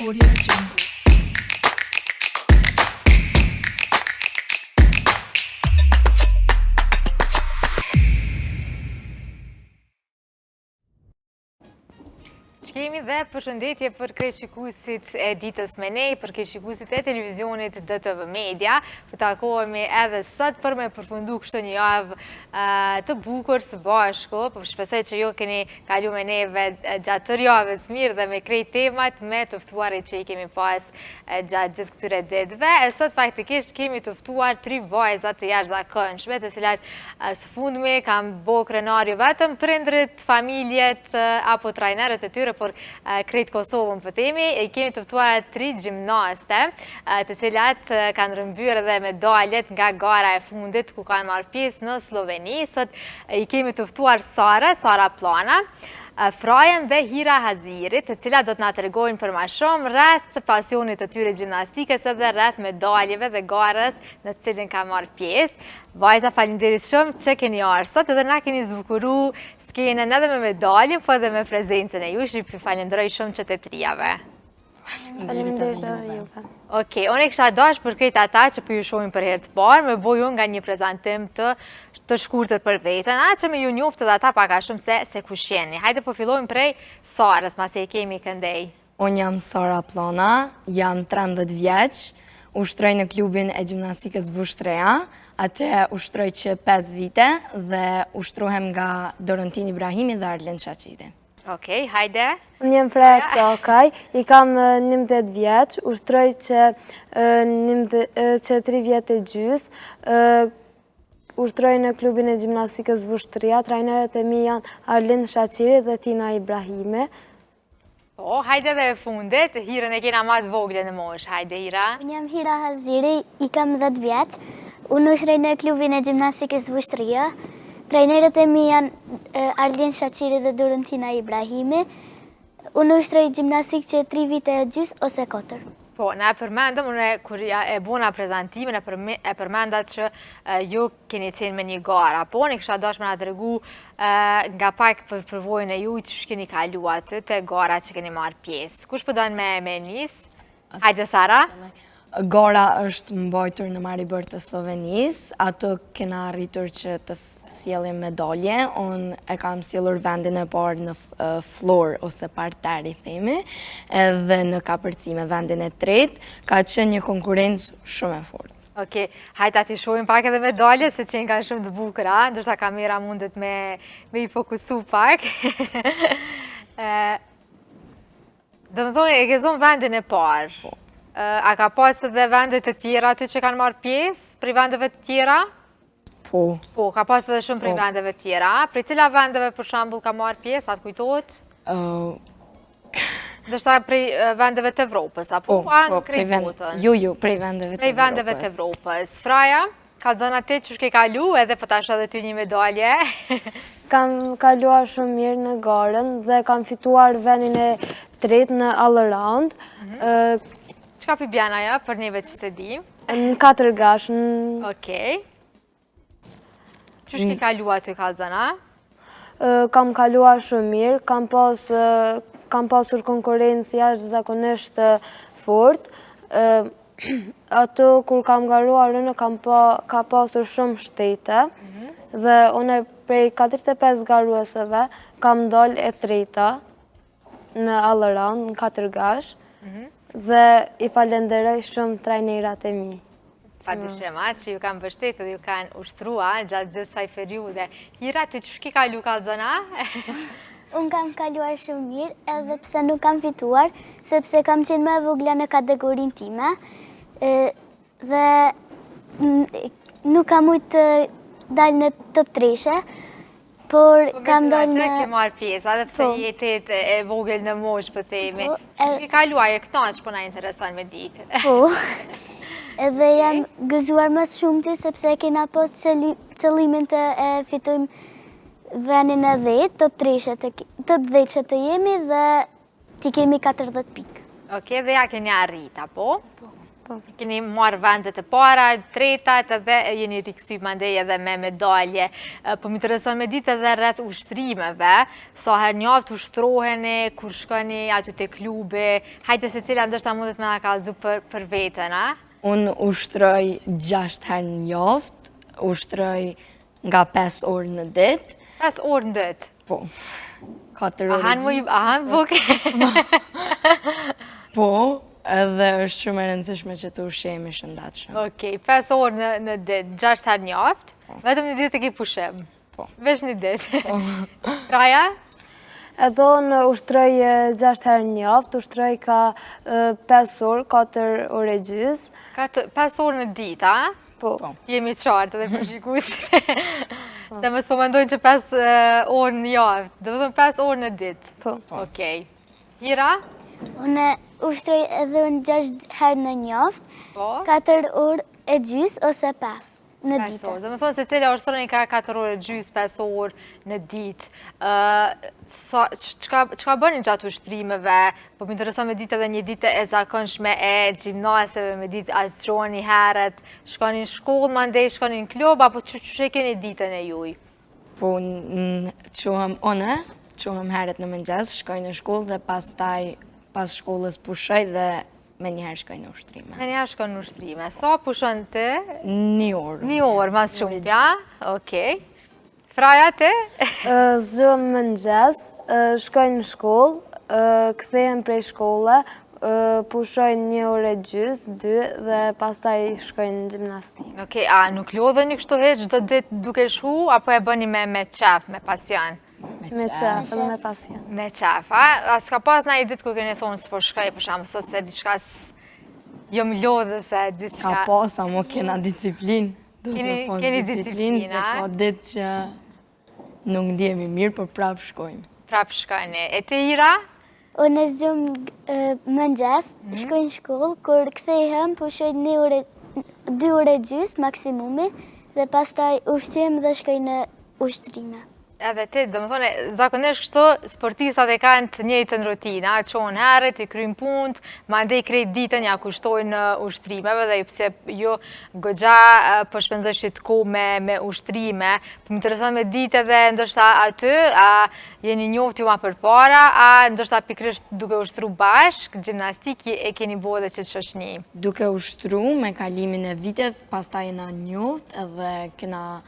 Audio Jungle. Kemi dhe përshëndetje për krejtshikuesit e ditës me ne, për krejtshikuesit e televizionit DTV Media. Për takohemi edhe sot për me përfundu kështu një javë të bukur së bashku. Po shpresoj që ju keni kalu me neve gjatë tërë javës mirë dhe me krejt temat me të ftuarit që i kemi pas gjatë gjithë këtyre ditëve. E sot faktikisht kemi të ftuar 3 vajza të jashtëzakonshme, të cilat së fundmi kam bo krenari vetëm prindrit, familjet apo trajnerët e tyre, por krejt Kosovën për temi, i kemi të ftuar 3 gjimnaste, të cilat kanë rëmbyrë dhe medaljet nga gara e fundit, ku kanë marrë pjesë në Sloveni. Sot i kemi të ftuar Sara Plana, Frajen dhe Hira Hazirit, të cilat do të na tregojnë për ma shumë rreth pasionit të tyre gjimnastikës edhe rreth medaljeve dhe garës në cilin ka marrë pjesë. Vajza, faleminderit shumë që keni ardhur sot edhe na keni zbukuru skenën edhe me medaljin, po edhe me prezencën e jush. Ju falenderoj shumë që të trijave. Faleminderit edhe juve. Okej, unë kisha dash për krejt ata që për ju shohin për herë të parë, me boju nga një prezentim të shkurtër për veten, që me ju njoftë dhe ata pak a shumë se kush jeni. Hajde po fillojmë prej Sarës, mase e kemi këndej. Unë jam Sara Plana, jam 13 vjeç, ushtroj në klubin e gjimnastikës Vushtreja, atë ushtroj që 5 vite dhe ushtrohem nga Dorontin Ibrahimi dhe Arlen Shaqiri. Okej, hajde. Unë jem Freja Cokaj, i kam 19 vjeç, ushtroj që 3 vjetë e gjys, ushtroj në klubin e gjimnastikës Vushtria, trajnerët e mi janë Arlen Shaqiri dhe Tina Ibrahimi. Po, hajde dhe e fundit, Hirën e kena ma të vogle në mosh, hajde Hira. Unë jam Hira Haziri, i kam 10 vjetë, unë ushtrej në klubin e gjimnastikës Vushtria, trajnerët e mi janë Arlen Shaqiri dhe Dorontina Ibrahimi, unë ushtrej gjimnastikë që 3 vite e gjys ose 4. Po, ne e përmendëm, unë kur e bona prezentimin, e përmendat që ju keni qenë me një gara, po, në kësha dash me nga të regu nga pak për përvojnë e ju që keni kalu aty të gara që keni marrë pjesë. Kush përdojnë me njësë? Hajde, Sara. Gara është mbajtur në Maribor të Slovenisë, ato kena arritur që të sjellim medalje, unë e kam sjellur vendin e parë në floor ose parter i themi, edhe në kapërcime vendin e tretë, ka qenë një konkurrencë shumë e fortë. Okej, hajta ti shohim pak edhe medalje, se që kanë shumë të bukura, ndërsa kamera mundet me i fokusu pak. Dhe më thonë, e ke zonë vendin e parë. A ka pas edhe vendet e tjera aty që kanë marrë pjesë, pri vendeve të tjera? Po, ka pas edhe shumë prej vendeve tjera. Prej cila vendeve për shembull ka marrë pjesë, atë kujtohet? Ndërsa prej vendeve të Evropës, apo krejt botën? Jo, prej vendeve të Evropës. Prej vendeve të Evropës. Fraja, ka zënë atë që shke kalu edhe për tash edhe ty një medalje. Kam kaluar shumë mirë në garën dhe kam fituar vendin e tretë në all around. Çka pi bjana ja, për neve që se di? Në 4 gash. Okej. Që shke kalua të kalzana? Kam kaluar shumë mirë, kam pasur konkurencë jashtëzakonisht fort. Ato kur kam garuar unë ka pasur shumë shtete dhe unë prej 45 garueseve kam dalë e treta në all around, në 4 gash dhe i falenderoj shumë trajnerat e mi. Pa dyshim, që ju kanë bështetë dhe ju kanë ushtrua gjatë gjithë saj periude. Hira, ty që ki kalu kalzona? Unë kam kaluar shumë mirë, edhe pse nuk kam fituar, sepse kam qenë më e vogla në kategorin time, dhe nuk kam ujtë të dalë në top 3-shë, por kam dalë në... Po ke marrë pjesë, edhe pse jetet e vogël në mosh për themi. Që ki kaluar e këto që po na intereson me ditë? Po. Edhe jam gëzuar më shumëti, sepse kena pas qëllimin të fitojmë vendin e 10, top 10 që të jemi dhe ti kemi 40 pikë. Okej, dhe ja keni arrit, apo? Po. Keni marrë vendet e para, tretat edhe jeni rikësy mandej edhe me medalje. Po më intereson me ditë edhe rreth ushtrimeve, sa her njavtë ushtroheni, kur shkoni aty te klubi, hajde se cila ndoshta mundet me na kallëzu për veten, a? Unë ushtroj 6 herë në javë, ushtroj nga 5 orë në ditë. 5 orë në ditë? Po, 4 orë gjysmë. Ahan buke? Po, edhe është shumë e rëndësishme që të ushqemi shëndatshëm. Okej, 5 orë në ditë, 6 herë njavtë, vetëm një ditë e ki pushim. Po. Vesh një ditë. Raja? Edhe unë ushtroj 6 herë në javë, ushtroj ka 5 orë, 4 orë e gjys. 5 orë në ditë, a? Po. Jemi qartë edhe për shikusit. Se mos po mendojnë që 5 orë në javë, do të thënë 5 orë në ditë. Po. Okej. Hira? Unë ushtroj edhe unë 6 herë në njavë, Po. 4 orë e gjys ose 5 në 5 ditë. orë. Do me thonë se cila ushtroni ka 4 orë gjys, 5 orë në ditë. Çka bëni gjatë ushtrimeve? Po më intereson me ditë edhe një ditë e zakonshme e gjimnaseve, me ditë a qoni herët, shkoni në shkollë, mandej shkoni në klub, apo që keni ditën e juj? Po, quhem herët në mëngjes, shkoj në shkollë dhe pastaj pas shkollës pushoj dhe me njëherë shkoj në ushtrime. Me njëherë shkoj në ushtrime. Sa pushon ti? 1 orë. 1 orë, mas shumë, ja? Okej. Fraja, ti? Zgjohem mëngjes, shkoj në shkollë, kthehem prej shkolle, pushoj 1 orë e gjys, 2 dhe pastaj shkoj në gjimnastikë. Okej, a nuk lodheni kështu heq çdo ditë duke shku, apo e bëni me qef, me pasion? Me qef edhe me pasion. Me qef, a? A s'ka pas na i ditë ku keni thonë s'po shkoj, për shembull, sot se diçka jom lodhë se diçka. Ka posa, mo kena disciplinë. Keni disciplinë, se ka ditë që nuk ndjemi mirë, për prapë shkojmë. Prapë shkojni. E ti, Ira? Unë zgjohem mëngjes, shkoj në shkollë, kur kthehem, pushoj 2 orë e gjys maksimumi dhe pastaj ushqem dhe shkoj në ushtrime. Edhe ti, do më thone, zakonisht kështu, sportistat e kanë të njëjtën rutinë, qonë herët, i kryjnë punët, mandej krejt ditën ja kushtojnë në ushtrimeve dhe pse jo goxha po shpenzojshit kohë me ushtrime, po më intereson me ditë edhe ndoshta aty, a jeni njoftë ju ma përpara, a ndoshta pikrisht duke ushtru bashk, gjimnastik e keni bo dhe që të shoshni? Duke ushtru me kalimin e vitet, pastaj jena njoftë edhe këna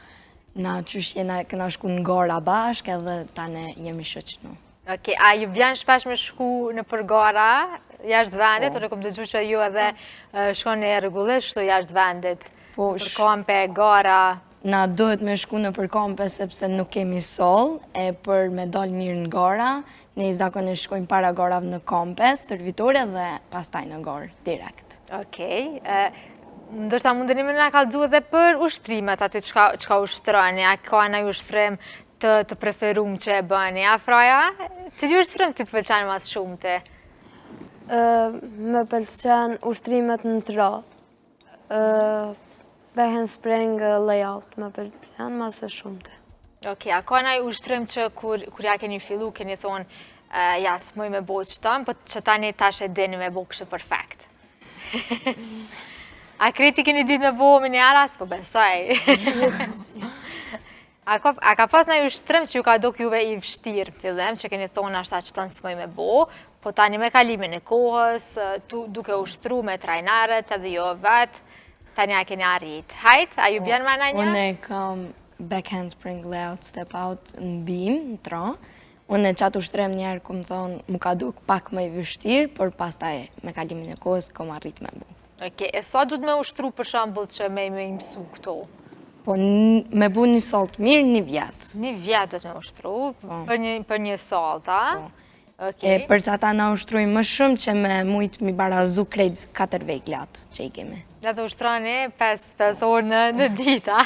shku në gara bashk edhe tane jemi shoqnu. Okej, a ju vjen shpesh me shku në për gara jashtë vendit, ore kom dëgju që ju edhe shkoni rregullisht shtu jashtë vendit, për kampe, gara? Na duhet me shku në për kampe sepse nuk kemi sol, e për me dal mirë në gara, ne zakonisht shkojmë para garave në kampe, stërvitore dhe pastaj në garë, direkt. Okej, ndoshta mundeni me na kallëzu edhe për ushtrimet aty çka ushtroni, a ka ndonjë ushtrim të preferuar që e bëni, a Fraja? Cili ushtrim ty të pëlqen më shumë ti? Më pëlqen ushtrimet në tra. Handspring layout më pëlqen më së shumti. Okej, a ka ndonjë ushtrim që kur ja keni fillu keni thonë ja s'moj me bo qëtëm, po që tani tash e dini me bo kështë perfekt? A kreti keni ditë me bo me njëra? S'po besoj. A ka pas ndonjë ushtrim që ju ka dok juve i vështirë në fillim, që keni thonë ashta që tënë s'moj me bo, po tani me kalimin e kohës, duke ushtru me trajnerët edhe jo vetë, tani a keni arrit. Hajt, a ju bjen me ndonjë? Unë kam back handspring layout step out në bim, në tra. Unë qatë ushtrim njerë këmë thonë, mu ka duk pak më i vështirë, por pastaj me kalimin e kohës kom arrit me bo. Okej, e sa du të me ushtru për shembull që me mësu këto? Po me bu një salt mirë, 1 vjetë. 1 vjetë du të me ushtru, për një salt, a? E për që ata na ushtrujnë më shumë që me mujtë mi barazu krejt 4 vejglat që i kemi. Dhe të ushtroni 5 orë në dita.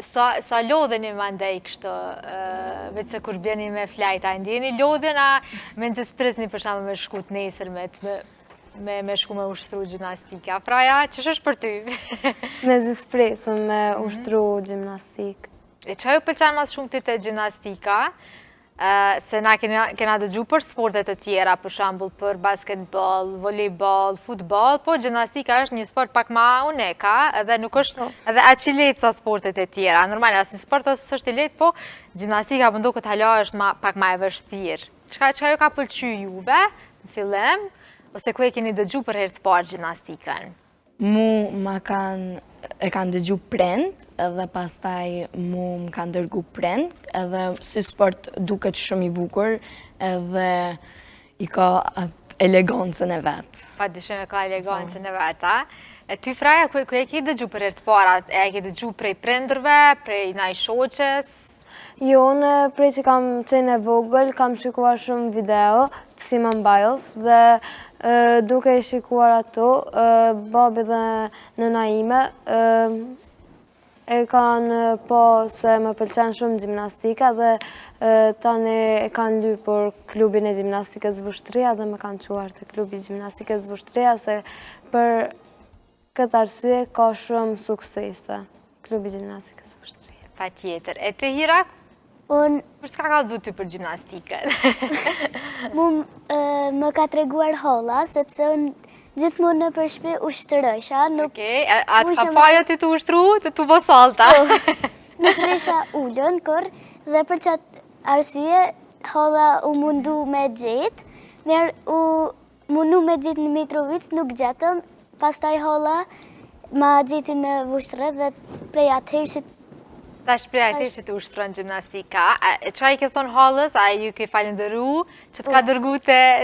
Sa lodheni më ndej kështë, veç se kur bjeni me flajta, ndjeni lodhen, a me nëzës prisni për shembull me shkut nesërmet, me shku me ushtru gjimnastika. Fraja, qësh është për ty? Me zispresë me ushtru gjimnastikë. E që ju pëlqen mas shumë ti të gjimnastika? se na kena dëgju për sportet të tjera, për shembull për basketball, volejball, futboll, po gjimnastika është një sport pak ma uneka, edhe nuk është edhe aq i lehtë sa sportet e tjera. Normal, asnjë sport s'është i lehtë, po gjimnastika më duket hala është pak ma e vështirë. Çka ju ka pëlqyer juve në fillim, ose ku e keni dëgju për herë të parë gjimnastikën? E kanë dëgju prend, edhe pastaj më kanë dërgu prend, edhe si sport duket shumë i bukur, edhe i ka elegancën e vetë. Pa dyshim e ka elegancën e vetë, a? E ty, Fraja, ku e ke dëgju për herë të parë? E ke dëgju prej prindërve, prej naj shoqes? Jo, unë prej që kam qenë e vogël, kam shikuar shumë video të Simon Biles dhe duke i shikuar ato, babi dhe nëna ime e kanë po se më pëlqen shumë gjimnastika dhe tani e kanë ly për klubin e gjimnastikës Vushtria dhe më kanë quar të klubi gjimnastikës Vushtria se për këtë arsye ka shumë suksese klubi gjimnastikës Vushtria. Pa tjetër. E të Hira? Për s'ka ka dzu ty për gjimnastikën? Më ka treguar holla, sepse unë gjithmonë në përshpi ushtërësha. Okej, atë ka pajo ti të ushtru, të të bosalta. Nuk resha ullën, kur, dhe për qatë arsye, holla u mundu me gjetë, njerë u mundu me gjetë në Mitrovic, nuk gjetëm, pastaj holla ma gjeti në Vushtre dhe prej atëherë që Ta shpreja te që të ushtron gjimnastika. Qa i ke thonë hollës, a ju ke falenderu që të ka dërgu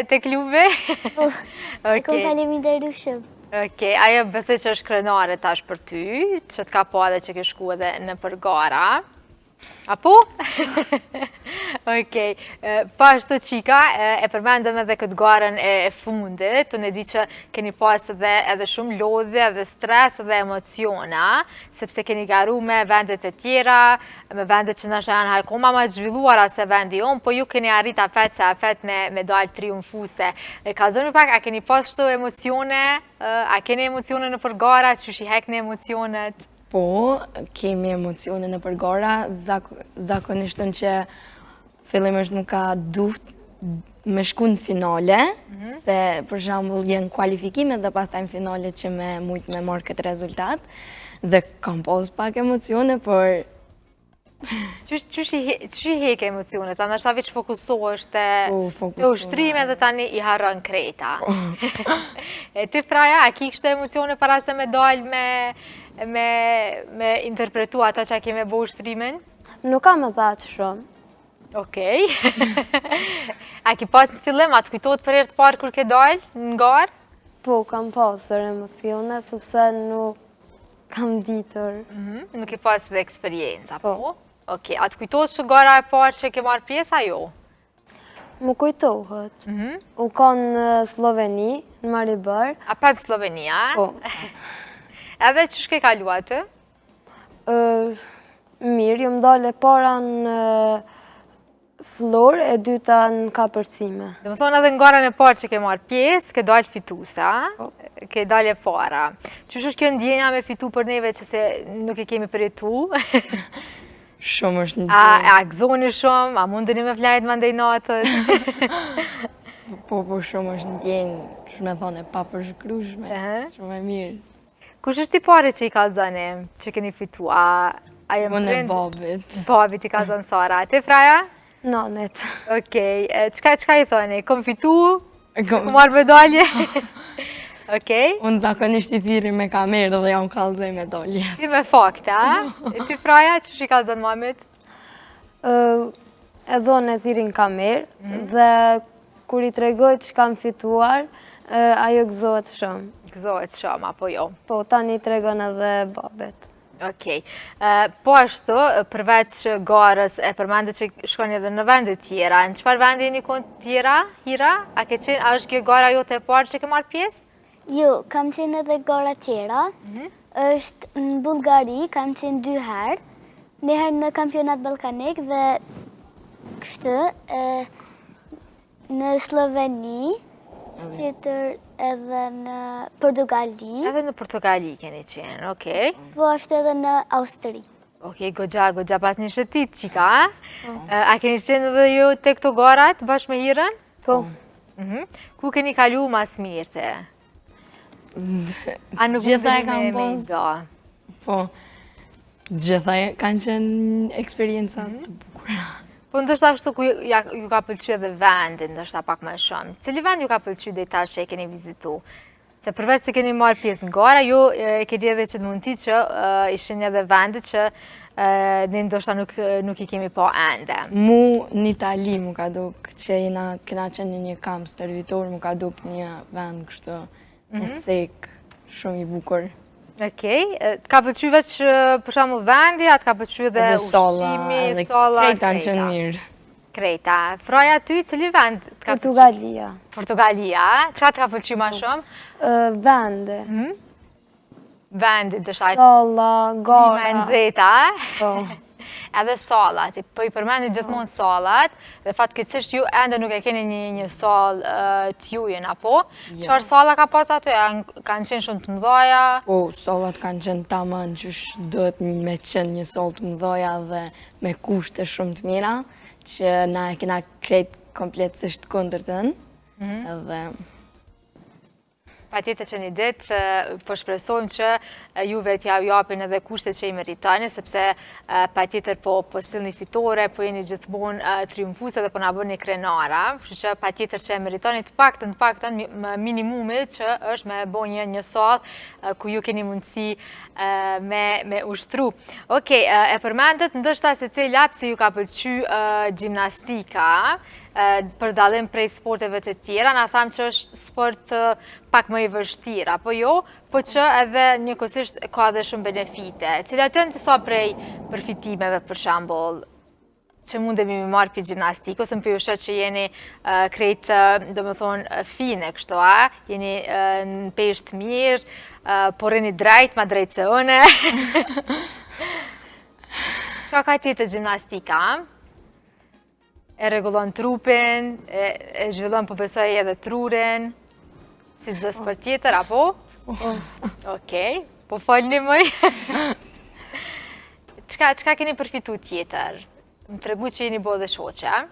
të klubi? E kom falenderu shumë. Okej, ajo besoj që është krenare tash për ty, që të ka po edhe që ke shku edhe në përgara. Apo? Okej, pa ashtu qika, e përmendëm edhe këtë garën e fundit, të në di që keni pas edhe shumë lodhje, edhe stres, edhe emociona, sepse keni garu me vendet e tjera, me vendet që nështë janë halkoma ma zhvilluara se vendi jonë, po ju keni arrit afet me medalë triumfuse. Ka zënë pak, a keni pas shtu emocione, a keni emocione në përgara, që shi hek në emocionet? Po, kemi emocione në përgara, zakonishtën që fillimisht nuk ka duft me shku në finale, se për shembull jenë kualifikime dhe pastaj në finale që me mujtë me marrë këtë rezultat, dhe kam pas pak emocione, por... Që heke emocionet? Ta nështë veç fokusohesh të ushtrime dhe tani i harron krejta. E ti, Fraja, a ki kështë emocione para se me dalë me interpretu ata që a keme bo ushtrimin? Nuk kam edhe atë shumë. Okej. A ki pas në fillim, a të kujtojt për herë të parë kur ke dalë në garë? Po, kam pasër emocione, sepse nuk kam ditur. Nuk i pas dhe eksperienca, po? Okej, a të kujtojt që gara e parë që ke marrë pjesë, a jo? Më kujtohet. U kanë në Sloveni, në Maribor. A pa të Slovenia? Po. Edhe që shke kalua të? Mirë, ju më dole para në Flor, e dyta në Kapërcime. Dhe më thonë edhe në garën e parë që ke marrë pjesë, ke dalë fitusa, ke dalë e para. Qështë është kjo ndjenja me fitu për neve që se nuk e kemi përjetu? Shumë është ndjenjë. A gëzoni shumë, a mundeni me vlajt më ndej natët? Po, shumë është ndjenjë, shumë e thone pa përshkrushme, shumë e mirë. Kush është i pare që i kalzani, që keni fitu? Unë e babit. Babit i kalzani Sara. Te, Fraja? Nanet. Okej, qka i thoni? Kom fitu? Kom marrë medalje? Okej. Unë zakonisht i thiri me kamerë dhe jam kalzoj medalje. Ti me fakte, a? E ti, Fraja, që shi kalzani mamit? Edho në thirin kamerë dhe kur i tregoj që kam fituar, ajo gëzohet shumë. Gëzohet shumë, apo jo? Po, tani i tregon edhe babet. Okej. Po ashtu, përveç garës, e përmendet që shkoni edhe në vendet tjera. Në qëfar vendi një konë tjera, Hira? A është kjo gara jote e parë që ke marrë pjesë? Jo, kam qenë edhe gara tjera. është në Bullgari, kam qenë 2 herë. Një herë në kampionat balkanik dhe kështë në Sloveni, tjetër edhe në Portugali. Edhe në Portugali keni qenë, okej. Po është edhe në Austri. Okej, gogja pas një shëtit, qika, a keni qenë edhe ju të këto garat bashkë me Hirën? Po. Ku keni kalu mas mirë të? A nuk Gjitha e më kam me pas. i do? Po, gjitha kanë qenë eksperienca të bukura. Po ndoshta kështu ku ju ka pëlqyer edhe vendi, ndoshta pak më shumë. Cili vend ju ka pëlqyer deri tash që e keni vizitu? Se përveç se keni marrë pjesë në gara, ju keni edhe që të mundësi që ishin edhe vendet që ne ndoshta nuk i kemi pa ende. Mu në Itali mu ka duk që kena qenë në një kamp stërvitor, mu ka duk një vend kështu e cek, shumë i bukur. Okej, të ka pëlqyer veç për shembull vendi, a të ka pëlqyer edhe ushqimi, solla, krejt kanë qenë mirë. Krejta. Froja ty, cili vend të ka pëlqyer? Portugalia. Portugalia. Çka të ka pëlqyer më shumë? Vende. Vendi, ndoshta Solla, gara. me nxehta, Po. edhe sallat, po i përmendni gjithmonë sallat, dhe fatkeqësisht ju ende nuk e keni një sallë t'jujen, apo? Çfarë salla ka pas aty? Kanë qenë shumë të mëdha? Po, sollat kanë qenë tamam qysh duhet me qenë një soll të mëdha dhe me kushte shumë të mira, që na e kena krejt kompletësisht kundërtën. Edhe Patjetër që një ditë po shpresojmë që juve t'ja japin edhe kushtet që i meritoni, sepse patjetër po sillni fitore, po jeni gjithmonë triumfuese dhe po na bëni krenara, kështu që patjetër që e meritoni të paktën minimumi që është me bë një sallë ku ju keni mundësi me ushtru. Okej, e përmendet ndoshta se cila pse ju ka pëlqyer gjimnastika, për dallim prej sporteve të tjera, na thamë që është sport pak më i vështirë, apo jo, po që edhe njëkohësisht ka edhe shumë benefite. Cilat janë disa prej përfitimeve, për shembull, që mundemi me marrë për gjimnastikë, ose më përjushet që jeni krejt, domethënë, fine, kështu, jeni në peshë të mirë, por jeni drejt, ma drejt se une. Çka ka tjetër gjimnastika? E rregullon trupin, e zhvillon po besoj edhe trurin, si çdo sport tjetër, apo? Okej, po folni më. Çka keni përfitu tjetër? Më tregu që jeni bo dhe shoqe.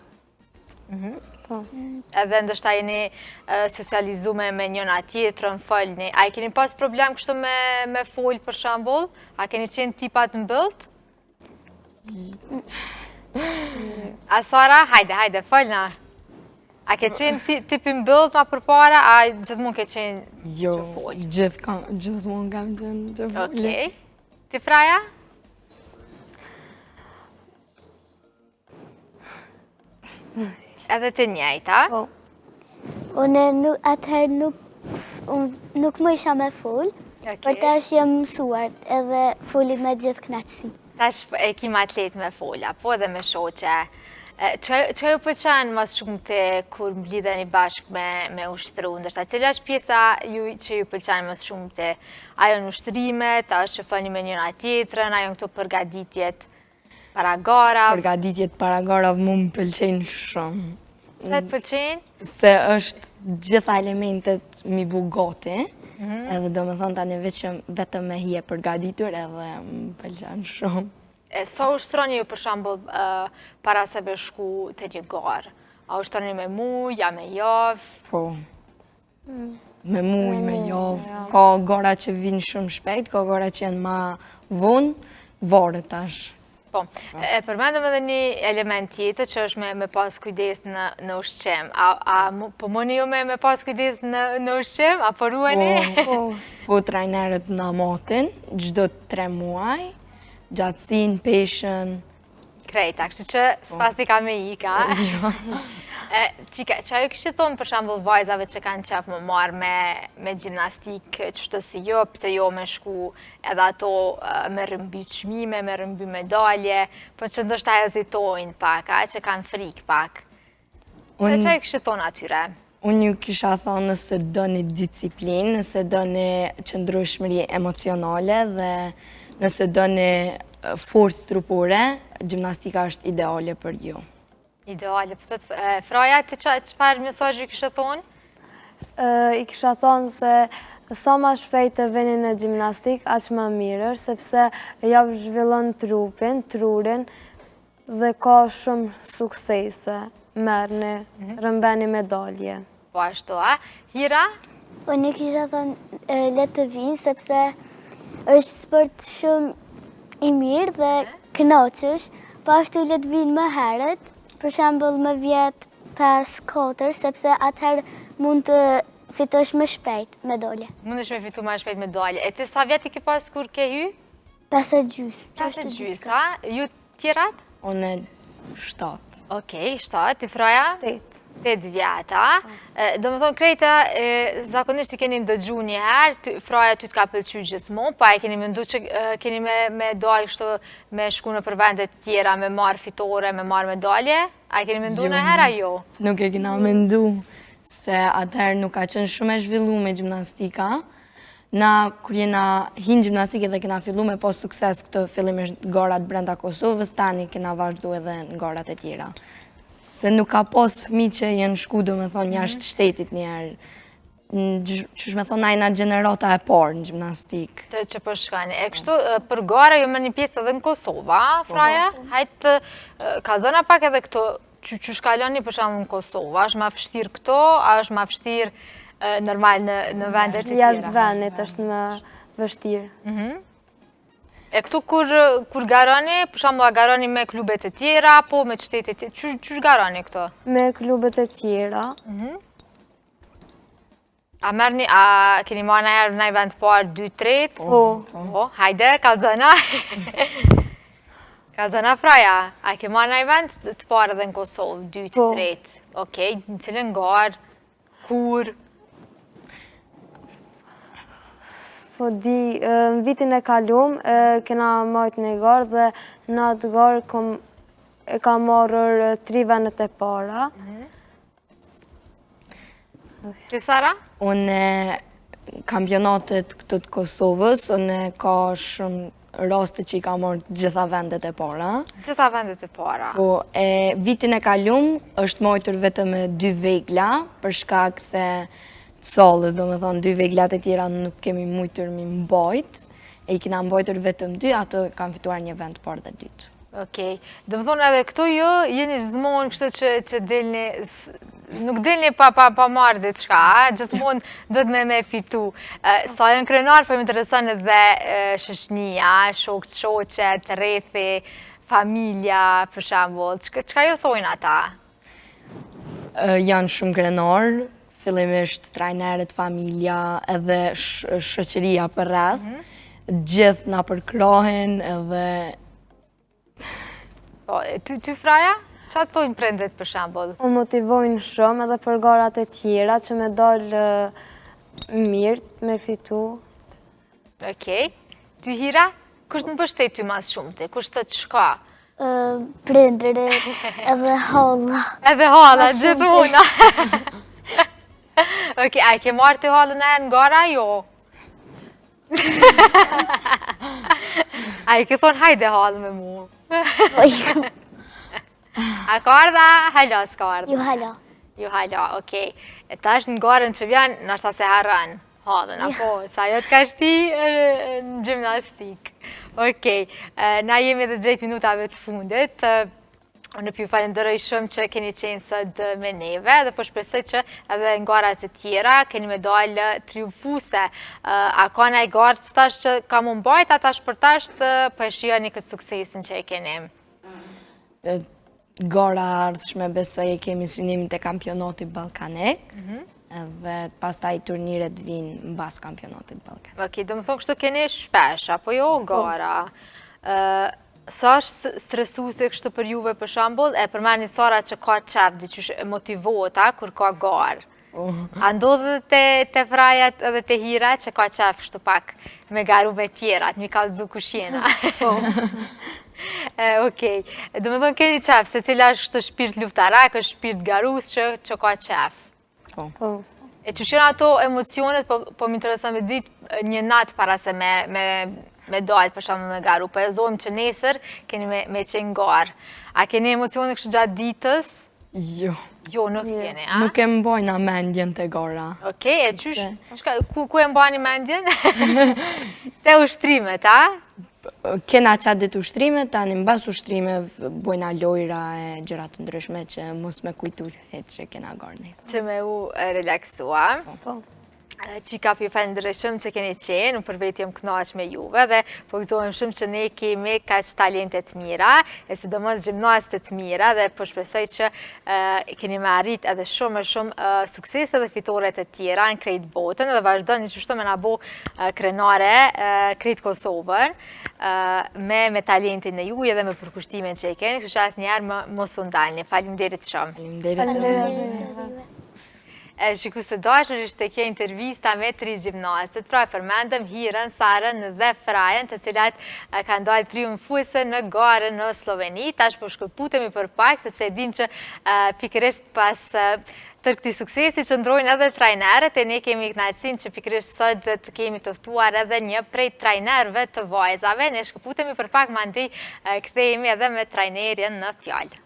Edhe ndoshta jeni socializume me njëna tjetrën, folni. A i keni pas problem kështu me fol për shembull? A keni qenë tipat mbyllt? A Sara, hajde, folna. A ke qenë tipi mbyllt ma përpara, a gjithmonë ke qenë jo, që fol? gjithmonë kam qenë që fol. Okej. Ti Fraja? Edhe të njëjta? Po. Unë atëherë nuk më isha me fol, për tash jam mësuar edhe folit me gjithë knaqësi. Tash e kim atlet me fola, po edhe me shoqe. Që ju pëlqen mas shumë të kur mblidheni bashkë me ushtru? Ndërsa, cila është pjesa që ju pëlqen mas shumë të? Ajo në ushtrimet, a është që fëni me njëra tjetrën, ajo në këto përgaditjet para gara? Përgaditjet para gara mu më pëlqen shumë. Se të pëlqen? Se është gjitha elementet mi bu gati, edhe do me thonë tani vetëm me hije përgaditur edhe më pëlqen shumë. Sa ushtroni ju për shembull para se me shku te një garë? A ushtroni me muj, a me javë? Po, me muj, me javë. Ka gara që vinë shumë shpejt, ka gara që janë ma vonë, varet tash. Po, e përmendëm edhe një element tjetër që është me pas kujdes në ushqim. Po mëni ju me pas kujdes në ushqim? Apo ruani? Po trajnerët në matin, gjdo 3 muaj, gjatësin, peshen. Krejta, kështu që s'pas ti ka me ika. Qika, që ajo kështë thonë për shembull vajzave që kanë qef më marrë me gjimnastikë, qështu si jo, pse jo me shku edhe ato me rëmby çmime, me rëmby medalje, po që ndoshta hezitojnë pak, që kanë frikë pak. Që ajo kështë thonë atyre? Unë ju kisha thonë nëse do një disiplinë, nëse do një qëndrueshmëri emocionale dhe nëse do një forcë trupore, gjimnastika është ideale për ju. Ideale, po sot Fraja, ti çfarë mesazhi kishe thonë? I kisha thonë se Sa ma shpejt të veni në gjimnastik, aq ma mirë, sepse ja zhvillon trupin, trurin, dhe ka shumë suksese, merrni, rëmbeni medalje. Po ashtu, a? Hira? Unë kisha thënë le të vinë, sepse është sport shumë i mirë dhe kënaqësh, po ashtu le të vinë më herët, për shembull më vjet 5-4, sepse atëherë mund të fitosh më shpejt medalje. Mundesh me fitu më shpejt medalje. E ti sa vjet i ke pas kur ke hy? 5.5. Qashtë gjys, a? Ju tjerat? Unë 7. Okej, 7. Ti Fraja? 8. 8 vjeta. Do më thonë krejta, zakonisht i keni ndëgju një herë, Fraja ty t'ka pëlqy gjithmonë, pa e keni mendu që keni me dalë kështu me shku në për vendet tjera, me marë fitore, me marë medalje? A e keni mendu në herë, a jo? Nuk e kena mendu, se atëherë nuk ka qenë shumë e zhvillu me gjimnastika. Na, kur jena hinë gjimnastike dhe kena fillu me pas sukses këtë fillimisht garat brenda Kosovës, tani kena vazhdu edhe në garat e tjera. Se nuk ka pas fëmi që jenë shku, do me thonë, jashtë shtetit njerë. Qysh me thonë, ajna gjenerata e parë në gjimnastik. Që për shkani. E kështu, për gara ju mërë një pjesë edhe në Kosova, Fraja? Hajtë, ka zëna pak edhe këto, që shkalloni për shamë në Kosova, është ma fështirë këto, a është ma fështirë normal në vendet e tjera? Jashtë vendit është më vështirë. E këtu kur garoni, për shamë garoni me klubet e tjera, po me qytetet e tjera, qysh garoni këto? Me klubet e tjera. A keni marrë në herë në vend parë 2-3? Po. Hajde, kalzona. Kalzona Fraja, a ke marrë në vend të parë edhe në Kosovë, 2-3? Okej, në cilën garë, kur? Po di, në vitin e kalum, kena majtë një garë dhe në atë garë e ka marrër 3 vendet e para. Ti Sara? Unë kampionatet këtë të Kosovës, unë ka shumë raste që i ka marrë gjitha vendet e para. Gjitha vendet e para. Po, vitin e kalum është majtur vetëm me 2 vegla, për shkak se solës, do me thonë, 2 veglat e tjera nuk kemi mujtur mi mbajt, e i kina mbajtur vetëm 2, ato kam fituar një vend parë dhe dytë. Okej, do me thonë edhe këto jo, jeni zmonë kështë që delni, nuk delni pa marrë dhe qka, gjithmonë do të me fitu. Sa janë krenar, për më interesën edhe shëshnia, shokët, shoqet, rethi, familja, për shambull, qka jo thojnë ata? Janë shumë krenar, fillimisht trajnerët, familja, edhe shoqëria për rreth, gjithë na përkrahen edhe... Ty Fraja, qa të thojnë prendet për shambull? O motivojnë shumë edhe për garat e tjera që me dalë mirë, me fitu. Okej. Ty Hira, kush në bështet ty mas shumë ti? Kush të shka? Prindrit edhe halla. Edhe halla, gjithë una. Okej, a i ke marrë të hallën e në gara, jo? A i ke thonë hajde hallë me mu? A ka ardha? Hala s'ka ardha? Ju hala. Ju hala, okej. E ta është në garën që vjen, nështë se harën hallën, apo? Sa jo t'ka shti në gjimnastik. Okej, na jemi edhe drejt minutave të fundit. Unë ju falenderoj shumë që keni qenë sot me neve dhe po shpresoj që edhe në garat e tjera keni medalë triumfuse. A ka në i garë që tash që ka më mbajt, ata shpërtash të përshijoni këtë suksesin që e keni? Gara ardhshme besoj e kemi synimin të kampionati Ballkanek, dhe pastaj turniret vinë në bas kampionatit Ballkanek. Okej, do më thonë kështu keni shpesh, apo jo gara? Sa është stresuse kështë për juve për shambull, e përmeni Sara që ka qef, diqysh motivota kur ka garë. A ndodhë të Frajat edhe të Hira që ka qef kështu pak me garu me tjerat, mi kalëzu kushjena. Okej, do me thonë keni qef, se cila është kështë shpirt luftarak, është shpirt garus që ka qef. Po. E që shena ato emocionet, po më interesën me ditë një natë para se me dojtë për shumë me garu, po e zojmë që nesër keni me qenë garë. A keni emocionet kështë gjatë ditës, Jo. Jo, nuk jeni, a? Nuk e mbojna mendjen të gara. Okej, e qysh? Ku e mbani mendjen? Te ushtrimet, a? Kena qatë ditë ushtrime, tani mbas ushtrime bojna lojra e gjëra të ndryshme që mos me kujtu që kena garnis. Që me u relaksua. Po. Qika për falëndërshëm që keni qenë, unë për vetë jam kënaq me juve dhe fokusohem shumë që ne kemi kaq talentet mira, e sidomos gjimnastet mira dhe po shpresoj që keni me arrit edhe shumë suksese dhe fitore të tjera në krejt botën dhe vazhdoni qështu me na bo krenare krejt Kosovën me talentin e juaj dhe me përkushtimin që e keni, kështu që asnjëherë mos u ndalni. Faleminderit shumë. Faleminderit. Shikus të dashur, ishte kjo intervista me 3 gjimnastet, pra e përmendëm Hirën, Sarën dhe Frajen, të cilat kanë dalë triumfuese në garën në Sloveni. Tash po shkëputemi për pak, sepse e dim që pikërisht pas të këtij suksesi që ndrojnë edhe trajnerët, e ne kemi kënaqësinë që pikërisht sot të kemi të ftuar edhe një prej trajnerëve të vajzave. Ne shkëputemi për pak, mandej kthehemi edhe me trajnerin në fjalë.